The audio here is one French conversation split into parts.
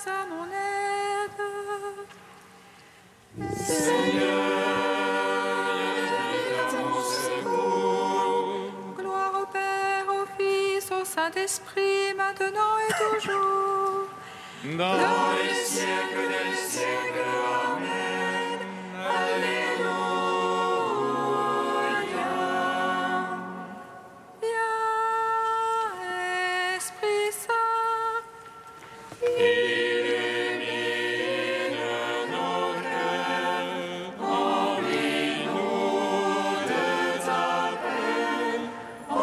à mon aide. Seigneur, viens à mon secours. Gloire au Père, au Fils, au Saint-Esprit, maintenant et toujours. Dans les siècles des siècles. Amen. Alléluia. Viens, Esprit Saint, Illumine nos cœurs, remplis-nous de ta paix, en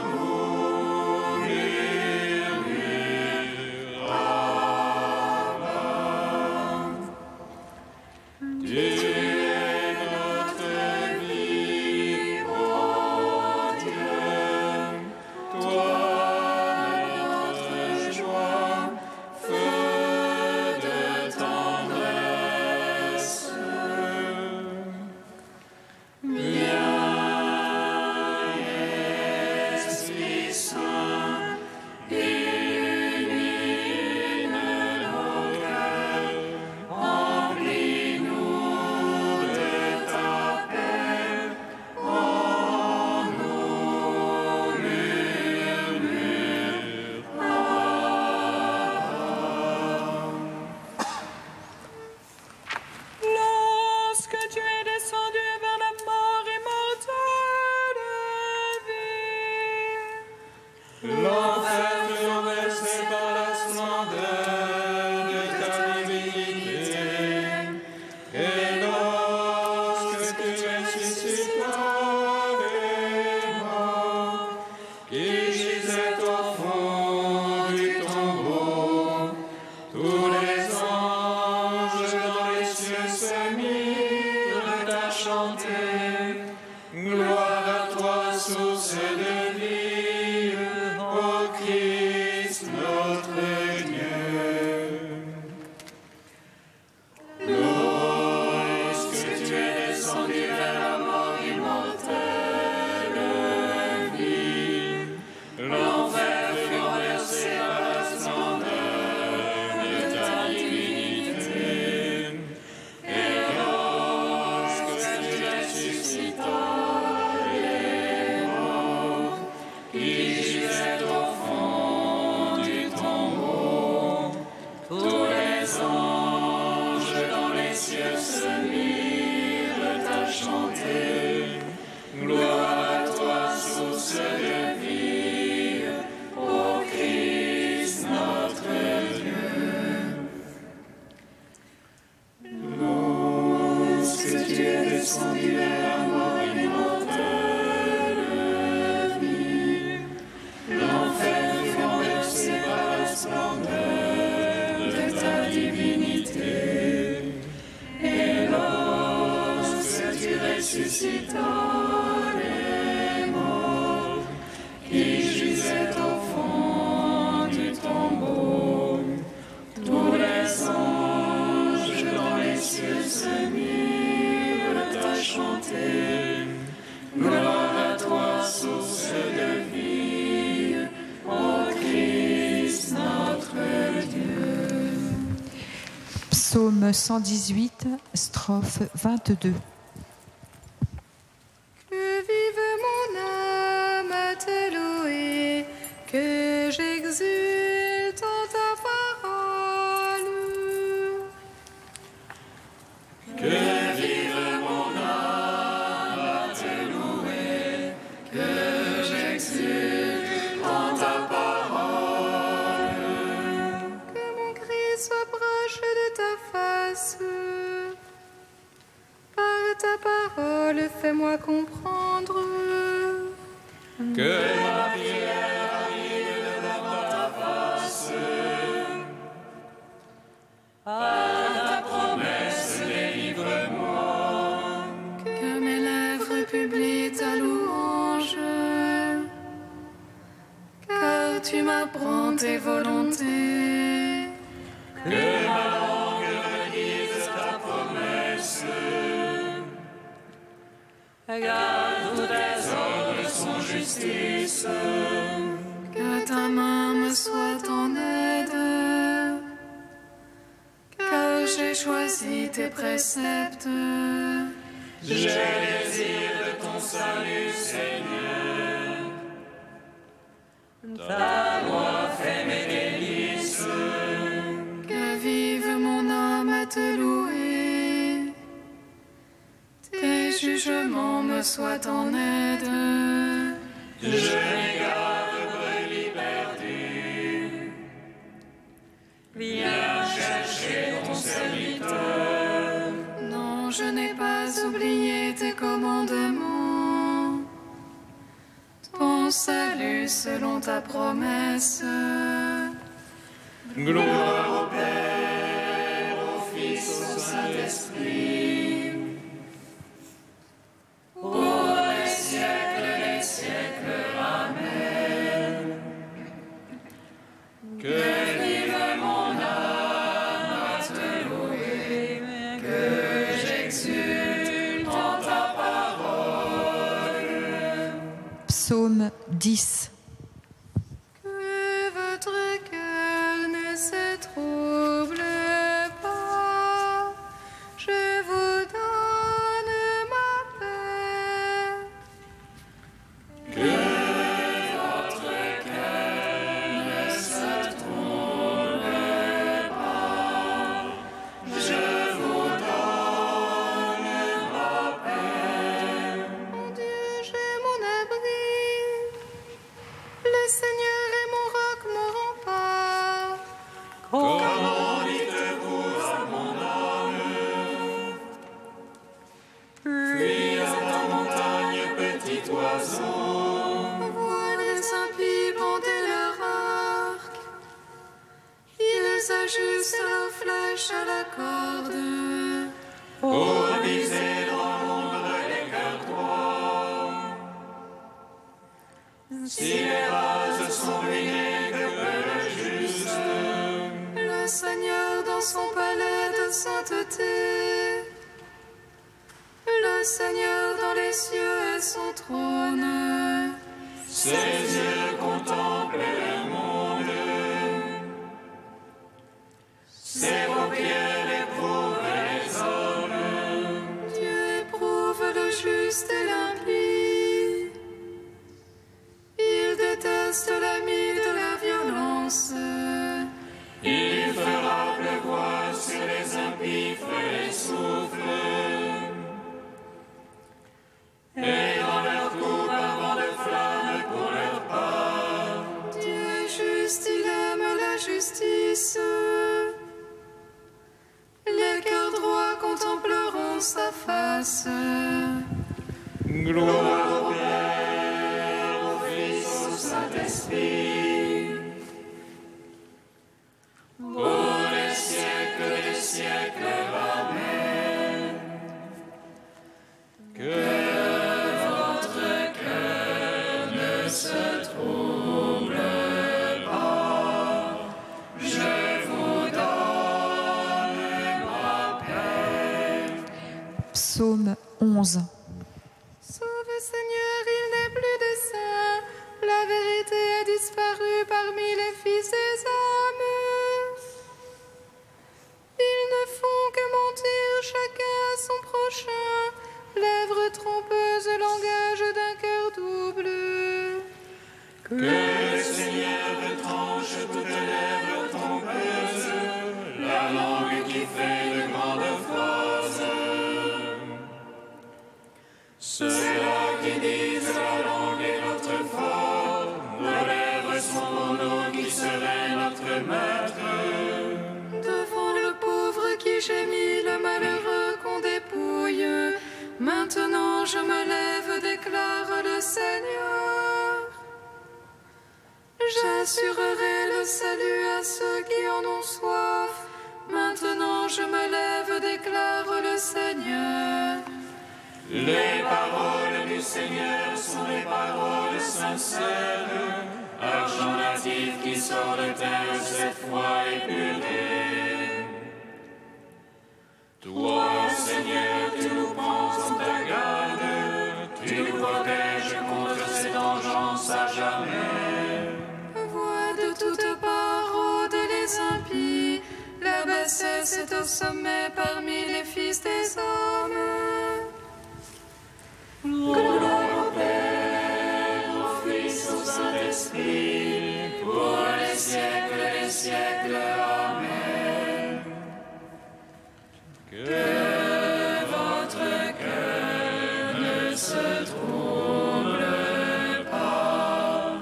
nous murmure Abba. Tu es notre vie, ô Dieu, toi notre joie, feu de tendresse. Viens, Esprit Saint, illumine nos cœurs, remplis-nous de ta paix, en nous murmure lorsque tu es descendu vers la mort immortelle, vie. L'enfer fut renversé par la splendeur de ta divinité, et lorsque tu ressuscitas les morts, qui gisaient au fond du tombeau, tous les anges dans les cieux se mirent à chanter. Gloire à toi, source de vie, ô Christ notre Dieu. Lorsque tu es descendu vers la mort immortelle, vie, l'enfer fut renversé par la splendeur de ta divinité, et lorsque tu ressuscitas les morts, qui gisaient au fond du tombeau, tous les anges dans les cieux se mirent à chanter. Gloire à toi, source de vie, ô Christ notre Dieu. Lorsque tu es descendu vers la mort immortelle, vie, l'enfer fut renversé par la splendeur de ta divinité, et lorsque tu ressuscitas les morts, qui gisaient au fond du tombeau, tous les anges dans les cieux se mirent à chanter. Gloire à toi, source de vie, ô Christ notre Dieu. Psaume 118, strophe 22. Que vive mon âme à te louer, que j'exulte en ta parole. Que vive mon âme à te louer, que j'exulte en ta parole. Que mon cri soit proche de ta face. Par ta parole, fais-moi comprendre. Que ma prière arrive devant ta face. Par ta promesse, délivre-moi. Que mes lèvres publient ta louange. Car tu m'apprends tes volontés. Que ma langue redise ta promesse. Car tous tes ordres sont justice. Que ta main me soit en aide. j'ai choisi tes préceptes. J'ai désir de ton salut, Seigneur. Ta loi fait mes délices. Que vive mon âme à te louer. Tes jugements me soient en aide. Je m'égare, brebis perdue. Viens chercher ton serviteur. Non, je n'ai pas oublié tes commandements. Ton salut selon ta promesse. Gloire au Père, au Fils, au Saint-Esprit. Pour les siècles des siècles. Amen. Que vive mon âme à te louer, que j'exulte en ta parole. Psaume 10. Que votre cœur ne se trouble pas. Je vous donne ma paix. Que votre cœur ne se trouble pas. Je vous donne ma paix. Mon Dieu, j'ai mon abri. Le Seigneur est mon roc, mon rempart. Comment dites-vous à mon âme? Fuis à ta montagne, petit oiseau. Vois les impies bander leur arc. Ils ajustent leurs flèches à la corde. Pour viser dans l'ombre les cœurs droits. Si les vases sont ruinés, que peut le juste? Le Seigneur dans son palais de sainteté. Le Seigneur dans les cieux et son trône. Ses yeux contemplent le monde. Ses paupières éprouvent les hommes. Dieu éprouve le juste et l'impie. Il déteste l'ami de la violence. Il fera pleuvoir sur les impies feu et souffle. Et dans leur coupe un vent de flamme pour leur part. Dieu est juste, il aime la justice. Les cœurs droits contempleront sa face. Gloire au Père, au Fils, au Saint-Esprit. Pour les siècles des siècles. Amen. Que votre cœur ne se trouble pas. Je vous donne ma paix. Psaume 11. Sauve Seigneur, il n'est plus de saint. La vérité a disparu parmi les fils des hommes. Ils ne font que mentir chacun à son prochain. Lèvres trompeuses, langage d'un cœur double. Que le Seigneur retranche toutes lèvres trompeuses, la langue qui fait de grandes phrases. Ceux-là qui disent la langue est notre fort, nos lèvres sont pour nous qui serait notre maître. Devant le pauvre qui gémit, le malheureux qu'on dépouille. Maintenant je me lève, déclare le Seigneur. J'assurerai le salut à ceux qui en ont soif. Maintenant je me lève, déclare le Seigneur. Les paroles du Seigneur sont des paroles sincères, argent natif qui sort de terre cette fois épuré. Toi, Seigneur, tu nous prends en ta garde, tu nous protèges contre ces vengeances à jamais. Vois de toutes parts, rôdent les impies, la bassesse est au sommet parmi les fils des hommes. Gloire au Père, au Fils, au Saint-Esprit, pour les siècles des siècles. Amen. Que votre cœur ne se trouble pas,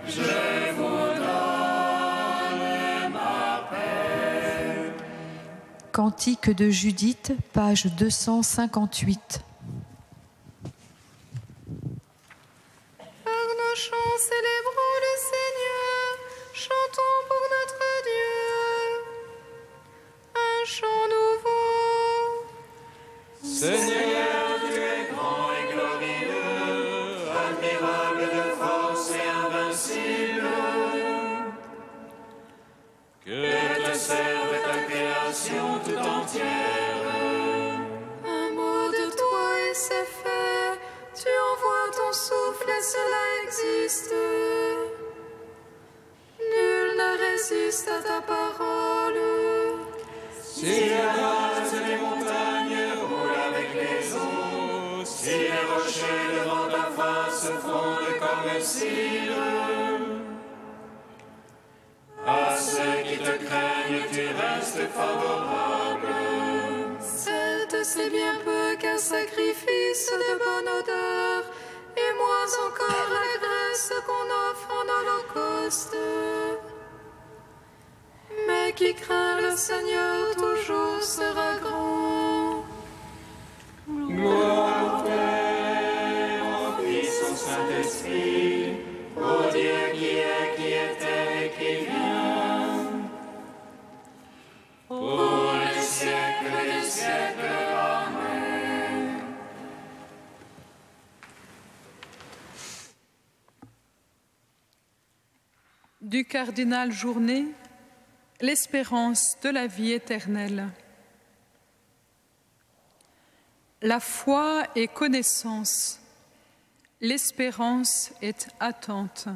je vous donne ma paix. Cantique de Judith, page 258. Par nos chants, célébrons le Seigneur, chantons pour notre Dieu un chant nouveau. Seigneur, tu es grand et glorieux, admirable de force et invincible. Que te serve ta création tout entière. Un mot de toi et c'est fait, tu envoies ton souffle et cela existe. Nul ne résiste à ta parole. Si les vagues et les montagnes roulent avec les eaux, si les rochers devant ta face se fondent comme le cire. À ceux qui te craignent, tu restes favorable. Certes, c'est bien peu qu'un sacrifice de bonne odeur, et moins encore la graisse qu'on offre en holocauste. Mais qui craint le Seigneur toujours sera grand. Gloire au Père, au Fils, au Saint-Esprit, au Dieu qui était et qui vient, pour les siècles des siècles. Amen. Du cardinal Journet, l'espérance de la vie éternelle. La foi est connaissance, l'espérance est attente.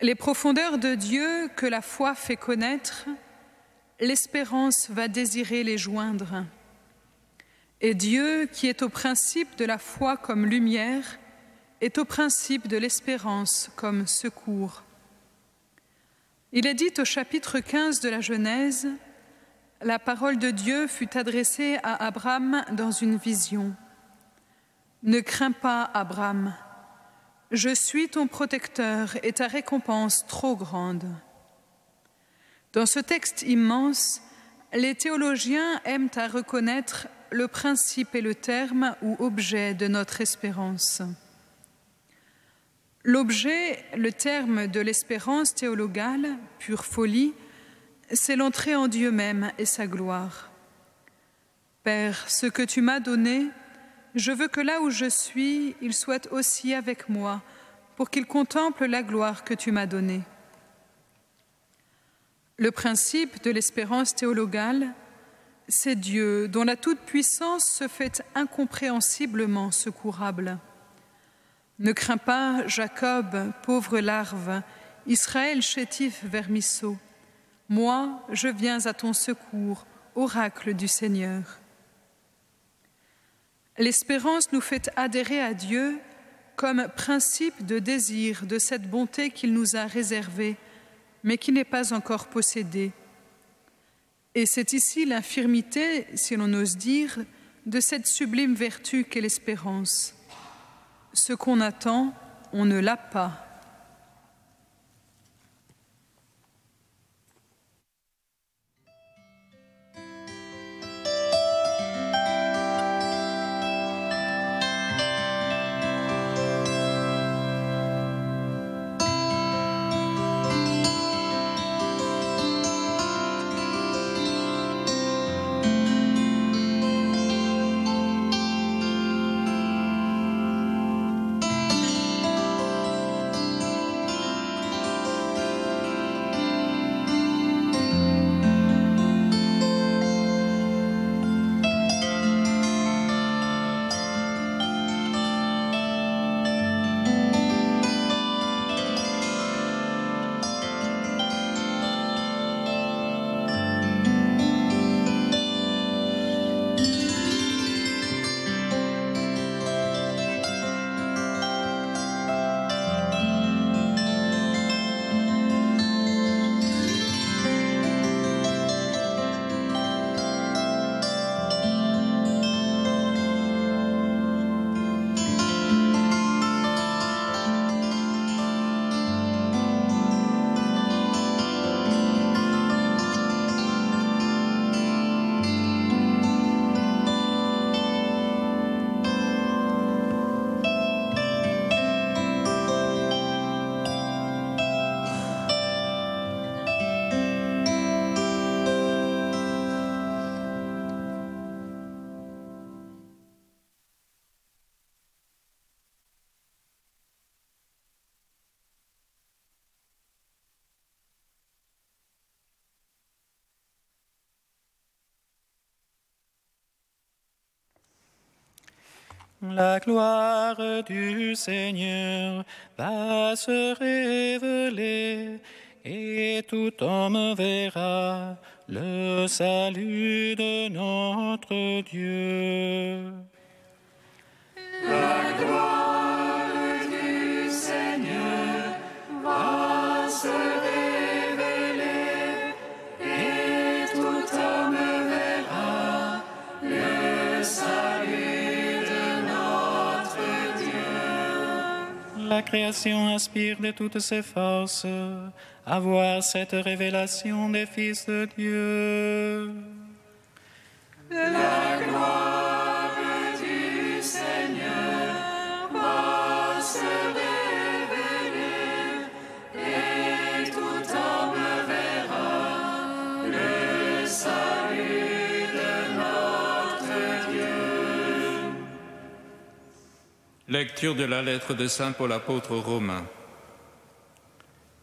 Les profondeurs de Dieu que la foi fait connaître, l'espérance va désirer les joindre. Et Dieu, qui est au principe de la foi comme lumière, est au principe de l'espérance comme secours. Il est dit au chapitre 15 de la Genèse, « La parole de Dieu fut adressée à Abraham dans une vision. Ne crains pas, Abraham, je suis ton protecteur et ta récompense trop grande. » Dans ce texte immense, les théologiens aiment à reconnaître le principe et le terme ou objet de notre espérance. L'objet, le terme de l'espérance théologale, pure folie, c'est l'entrée en Dieu même et sa gloire. Père, ce que tu m'as donné, je veux que là où je suis, il soit aussi avec moi, pour qu'il contemple la gloire que tu m'as donnée. Le principe de l'espérance théologale, c'est Dieu dont la toute-puissance se fait incompréhensiblement secourable. Ne crains pas, Jacob, pauvre larve, Israël chétif vermisseau. Moi, je viens à ton secours, oracle du Seigneur. L'espérance nous fait adhérer à Dieu comme principe de désir de cette bonté qu'il nous a réservée, mais qui n'est pas encore possédée. Et c'est ici l'infirmité, si l'on ose dire, de cette sublime vertu qu'est l'espérance. Ce qu'on attend, on ne l'a pas. La gloire du Seigneur va se révéler et tout homme verra le salut de notre Dieu. La gloire du Seigneur va se révéler et tout homme verra le salut de notre Dieu. La création aspire de toutes ses forces à voir cette révélation des fils de Dieu. La gloire du Seigneur va se révéler et tout homme verra le salut de notre Dieu. Lecture de la lettre de Saint Paul apôtre aux Romains.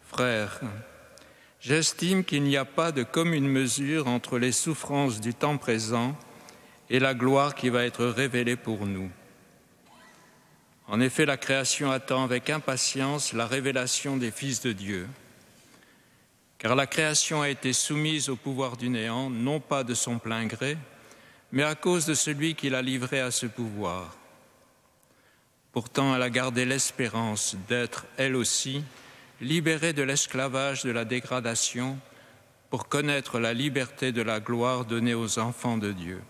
Frères, j'estime qu'il n'y a pas de commune mesure entre les souffrances du temps présent et la gloire qui va être révélée pour nous. En effet, la création attend avec impatience la révélation des fils de Dieu. Car la création a été soumise au pouvoir du néant, non pas de son plein gré, mais à cause de celui qui l'a livrée à ce pouvoir. Pourtant, elle a gardé l'espérance d'être, elle aussi, libérée de l'esclavage de la dégradation pour connaître la liberté de la gloire donnée aux enfants de Dieu.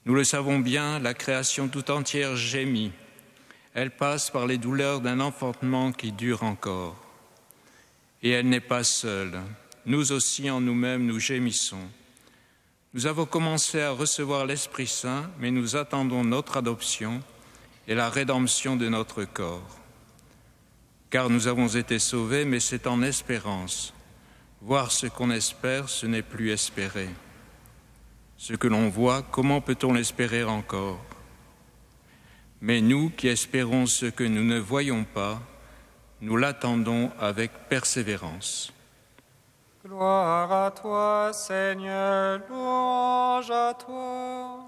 Nous le savons bien, la création tout entière gémit. Elle passe par les douleurs d'un enfantement qui dure encore. Et elle n'est pas seule. Nous aussi, en nous-mêmes, nous gémissons. Nous avons commencé à recevoir l'Esprit Saint, mais nous attendons notre adoption et la rédemption de notre corps. Car nous avons été sauvés, mais c'est en espérance. Voir ce qu'on espère, ce n'est plus espérer. Ce que l'on voit, comment peut-on l'espérer encore? Mais nous qui espérons ce que nous ne voyons pas, nous l'attendons avec persévérance. Gloire à toi, Seigneur, louange à toi.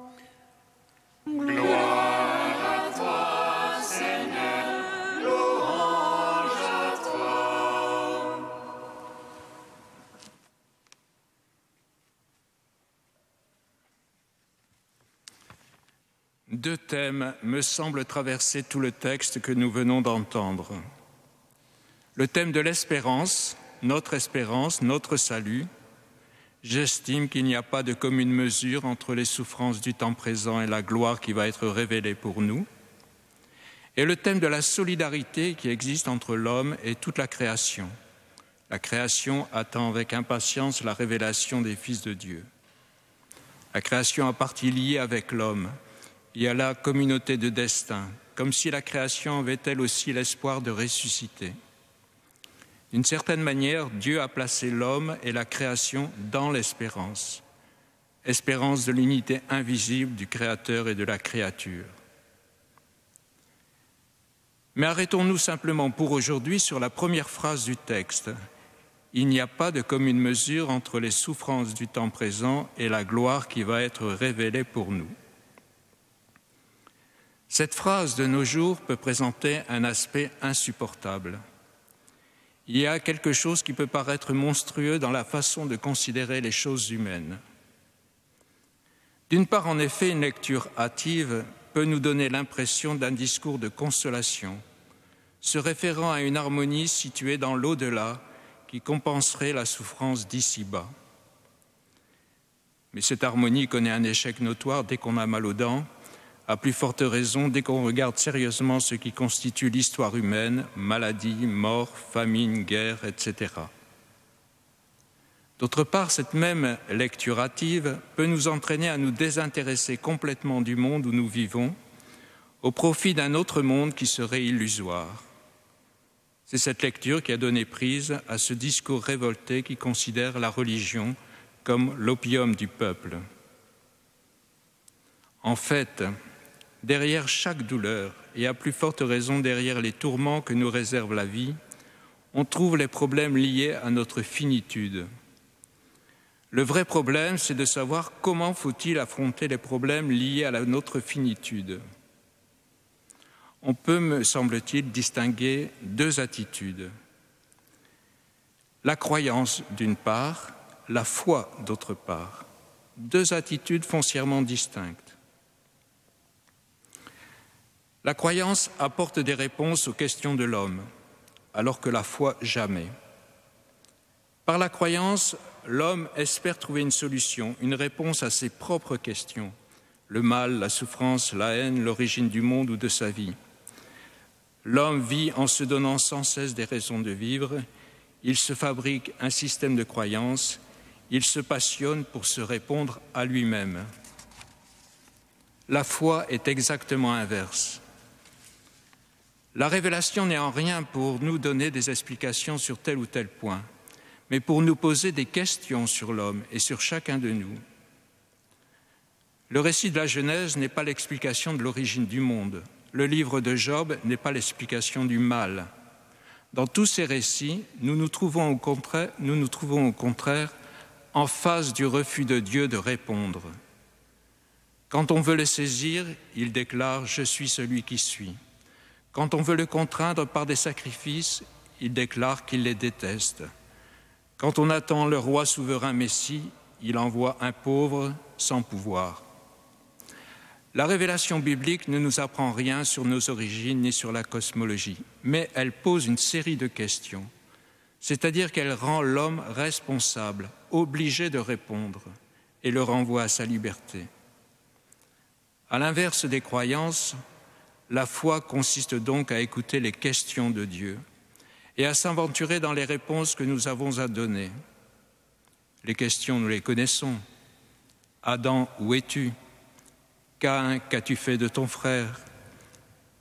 Gloire à toi, Seigneur, louange à toi. Deux thèmes me semblent traverser tout le texte que nous venons d'entendre. Le thème de l'espérance, notre salut. J'estime qu'il n'y a pas de commune mesure entre les souffrances du temps présent et la gloire qui va être révélée pour nous. Et le thème de la solidarité qui existe entre l'homme et toute la création. La création attend avec impatience la révélation des fils de Dieu. La création a partie liée avec l'homme. Il y a la communauté de destin, comme si la création avait elle aussi l'espoir de ressusciter. D'une certaine manière, Dieu a placé l'homme et la création dans l'espérance, espérance de l'unité invisible du Créateur et de la créature. Mais arrêtons-nous simplement pour aujourd'hui sur la première phrase du texte. Il n'y a pas de commune mesure entre les souffrances du temps présent et la gloire qui va être révélée pour nous. Cette phrase de nos jours peut présenter un aspect insupportable. Il y a quelque chose qui peut paraître monstrueux dans la façon de considérer les choses humaines. D'une part, en effet, une lecture hâtive peut nous donner l'impression d'un discours de consolation, se référant à une harmonie située dans l'au-delà qui compenserait la souffrance d'ici-bas. Mais cette harmonie connaît un échec notoire dès qu'on a mal aux dents, à plus forte raison dès qu'on regarde sérieusement ce qui constitue l'histoire humaine, maladies, morts, famine, guerre, etc. D'autre part, cette même lecture hâtive peut nous entraîner à nous désintéresser complètement du monde où nous vivons, au profit d'un autre monde qui serait illusoire. C'est cette lecture qui a donné prise à ce discours révolté qui considère la religion comme l'opium du peuple. En fait, derrière chaque douleur, et à plus forte raison derrière les tourments que nous réserve la vie, on trouve les problèmes liés à notre finitude. Le vrai problème, c'est de savoir comment faut-il affronter les problèmes liés à notre finitude. On peut, me semble-t-il, distinguer deux attitudes. La croyance d'une part, la foi d'autre part. Deux attitudes foncièrement distinctes. La croyance apporte des réponses aux questions de l'homme, alors que la foi jamais. Par la croyance, l'homme espère trouver une solution, une réponse à ses propres questions, le mal, la souffrance, la haine, l'origine du monde ou de sa vie. L'homme vit en se donnant sans cesse des raisons de vivre, il se fabrique un système de croyances, il se passionne pour se répondre à lui-même. La foi est exactement inverse. La révélation n'est en rien pour nous donner des explications sur tel ou tel point, mais pour nous poser des questions sur l'homme et sur chacun de nous. Le récit de la Genèse n'est pas l'explication de l'origine du monde. Le livre de Job n'est pas l'explication du mal. Dans tous ces récits, nous nous trouvons au contraire en face du refus de Dieu de répondre. Quand on veut le saisir, il déclare « Je suis celui qui suis ». Quand on veut le contraindre par des sacrifices, il déclare qu'il les déteste. Quand on attend le roi souverain Messie, il envoie un pauvre sans pouvoir. La révélation biblique ne nous apprend rien sur nos origines ni sur la cosmologie, mais elle pose une série de questions, c'est-à-dire qu'elle rend l'homme responsable, obligé de répondre, et le renvoie à sa liberté. À l'inverse des croyances, la foi consiste donc à écouter les questions de Dieu et à s'aventurer dans les réponses que nous avons à donner. Les questions, nous les connaissons. Adam, où es-tu? Caïn, qu'as-tu fait de ton frère?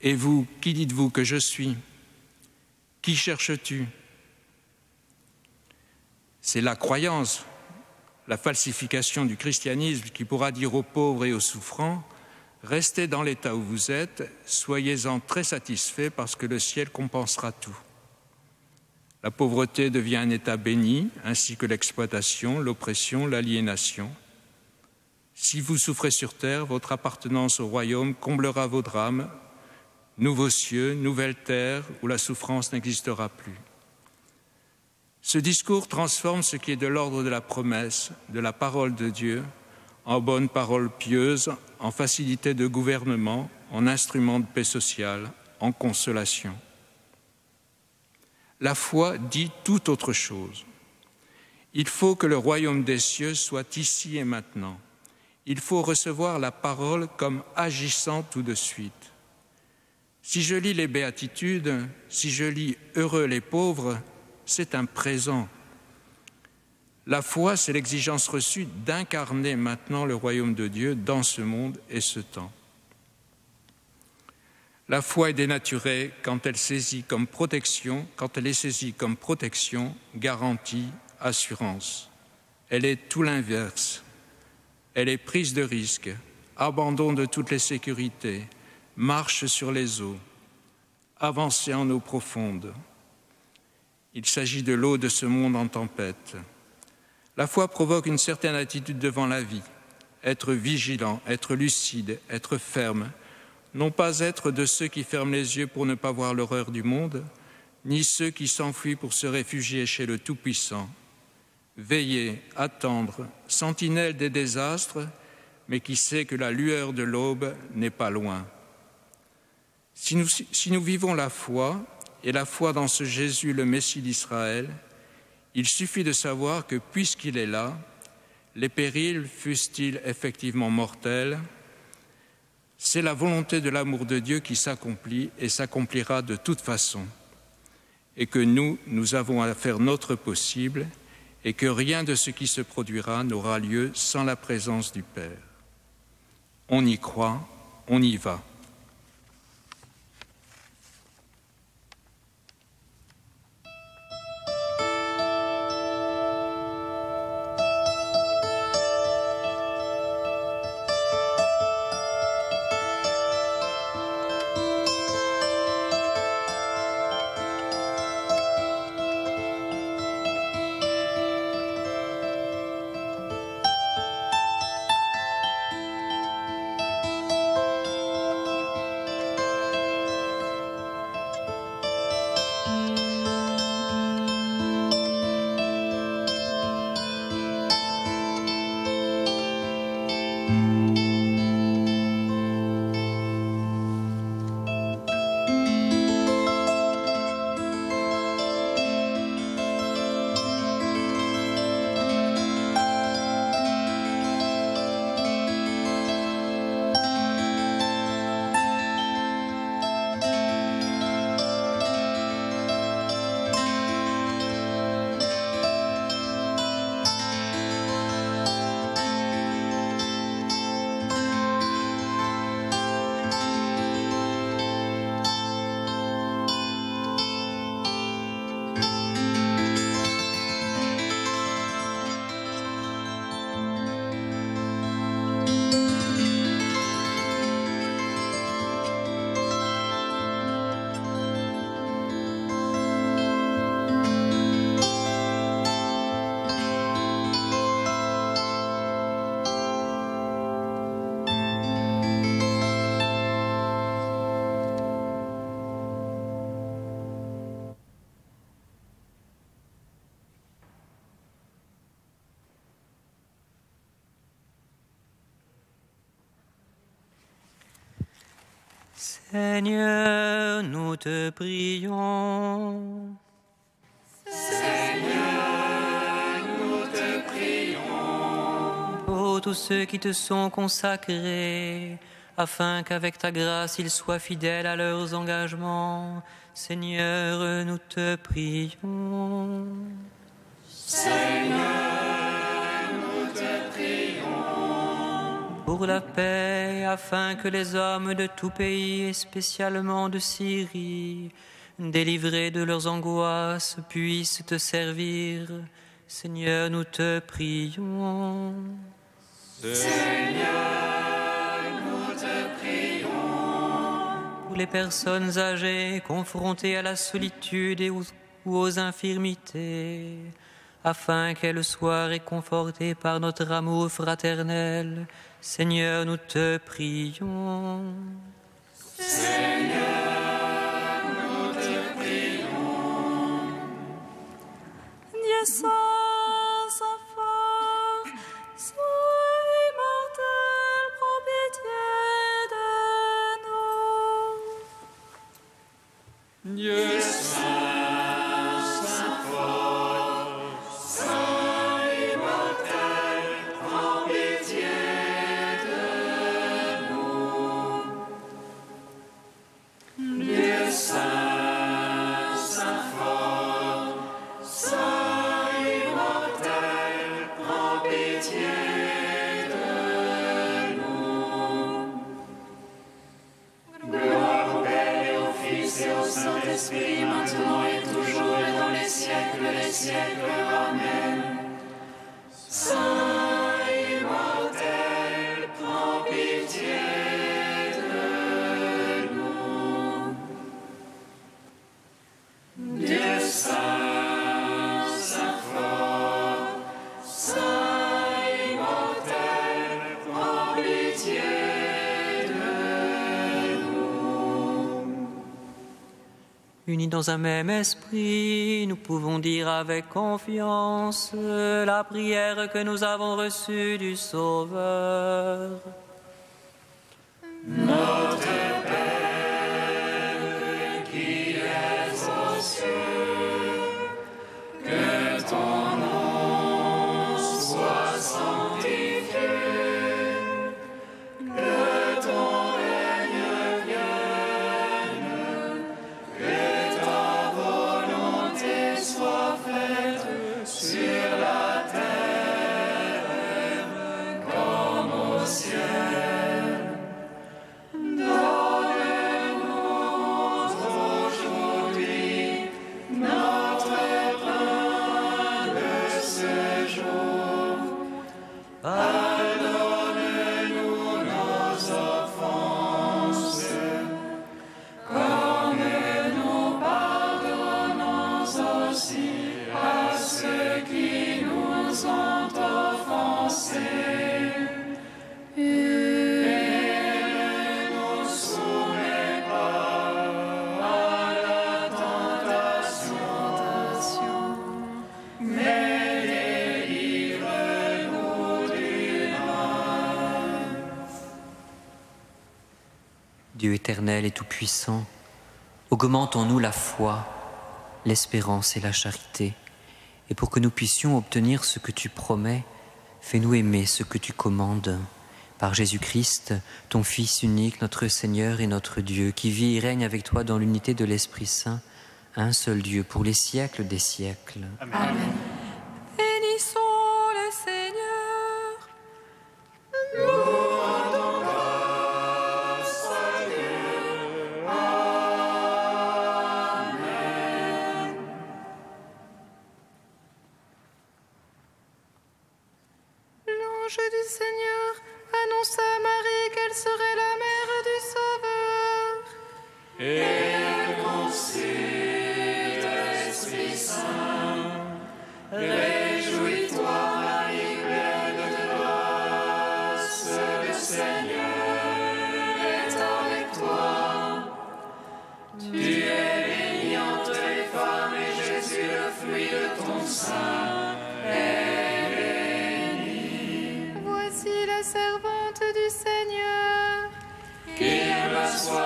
Et vous, qui dites-vous que je suis? Qui cherches-tu? C'est la croyance, la falsification du christianisme qui pourra dire aux pauvres et aux souffrants « Restez dans l'état où vous êtes, soyez-en très satisfaits parce que le ciel compensera tout. » La pauvreté devient un état béni, ainsi que l'exploitation, l'oppression, l'aliénation. Si vous souffrez sur terre, votre appartenance au royaume comblera vos drames, nouveaux cieux, nouvelle terre, où la souffrance n'existera plus. Ce discours transforme ce qui est de l'ordre de la promesse, de la parole de Dieu, en bonne parole pieuse, en facilité de gouvernement, en instrument de paix sociale, en consolation. La foi dit tout autre chose. Il faut que le royaume des cieux soit ici et maintenant. Il faut recevoir la parole comme agissant tout de suite. Si je lis les béatitudes, si je lis « Heureux les pauvres », c'est un présent. La foi, c'est l'exigence reçue d'incarner maintenant le royaume de Dieu dans ce monde et ce temps. La foi est dénaturée quand elle est saisie comme protection, garantie, assurance. Elle est tout l'inverse. Elle est prise de risque, abandon de toutes les sécurités, marche sur les eaux, avancée en eau profonde. Il s'agit de l'eau de ce monde en tempête. La foi provoque une certaine attitude devant la vie, être vigilant, être lucide, être ferme, non pas être de ceux qui ferment les yeux pour ne pas voir l'horreur du monde, ni ceux qui s'enfuient pour se réfugier chez le Tout-Puissant. Veiller, attendre, sentinelle des désastres, mais qui sait que la lueur de l'aube n'est pas loin. Si nous vivons la foi, et la foi dans ce Jésus, le Messie d'Israël, il suffit de savoir que puisqu'il est là, les périls, fussent-ils effectivement mortels, c'est la volonté de l'amour de Dieu qui s'accomplit et s'accomplira de toute façon, et que nous avons à faire notre possible, et que rien de ce qui se produira n'aura lieu sans la présence du Père. On y croit, on y va. Seigneur, nous te prions. Seigneur, nous te prions. Pour tous ceux qui te sont consacrés, afin qu'avec ta grâce ils soient fidèles à leurs engagements, Seigneur, nous te prions. Seigneur, nous te prions. Pour la paix, afin que les hommes de tout pays, et spécialement de Syrie, délivrés de leurs angoisses, puissent te servir, Seigneur, nous te prions. Seigneur, nous te prions. Pour les personnes âgées, confrontées à la solitude ou aux infirmités, afin qu'elles soient réconfortées par notre amour fraternel, Seigneur, nous te prions. Seigneur, nous te prions. Dieu saint, saint fort, saint immortel, prends pitié de nous. Dieu saint, saint fort, saint immortel, prends pitié de nous. Dieu saint, saint fort, saint immortel, prends pitié de nous. Gloire au Père et au Fils et au Saint-Esprit, maintenant et toujours et dans les siècles des siècles. Amen. Saint immortel, prends pitié de nous. Dieu saint, saint fort, saint immortel, prends pitié de nous. Unis dans un même esprit, nous pouvons dire avec confiance la prière que nous avons reçue du Sauveur. Notre Père qui es aux cieux, que ton nom soit sanctifié, que ton règne vienne, que ta volonté soit faite sur la terre comme au ciel. Dieu éternel et tout-puissant, augmente en nous la foi, l'espérance et la charité, et pour que nous puissions obtenir ce que tu promets, fais-nous aimer ce que tu commandes. Par Jésus-Christ, ton Fils unique, notre Seigneur et notre Dieu, qui vit et règne avec toi dans l'unité de l'Esprit Saint, un seul Dieu, pour les siècles des siècles. Amen. Bénissons le Seigneur. Nous rendons grâce à Dieu. Amen. L'ange du Seigneur annonce à Marie qu'elle serait la mère du Sauveur. Et elle conçut de l'Esprit Saint. Réjouis-toi, Marie, pleine de grâce, le Seigneur est avec toi. Tu es bénie entre les femmes et Jésus, le fruit de ton sein, est béni. Voici la servante du Seigneur. Qu'il me soit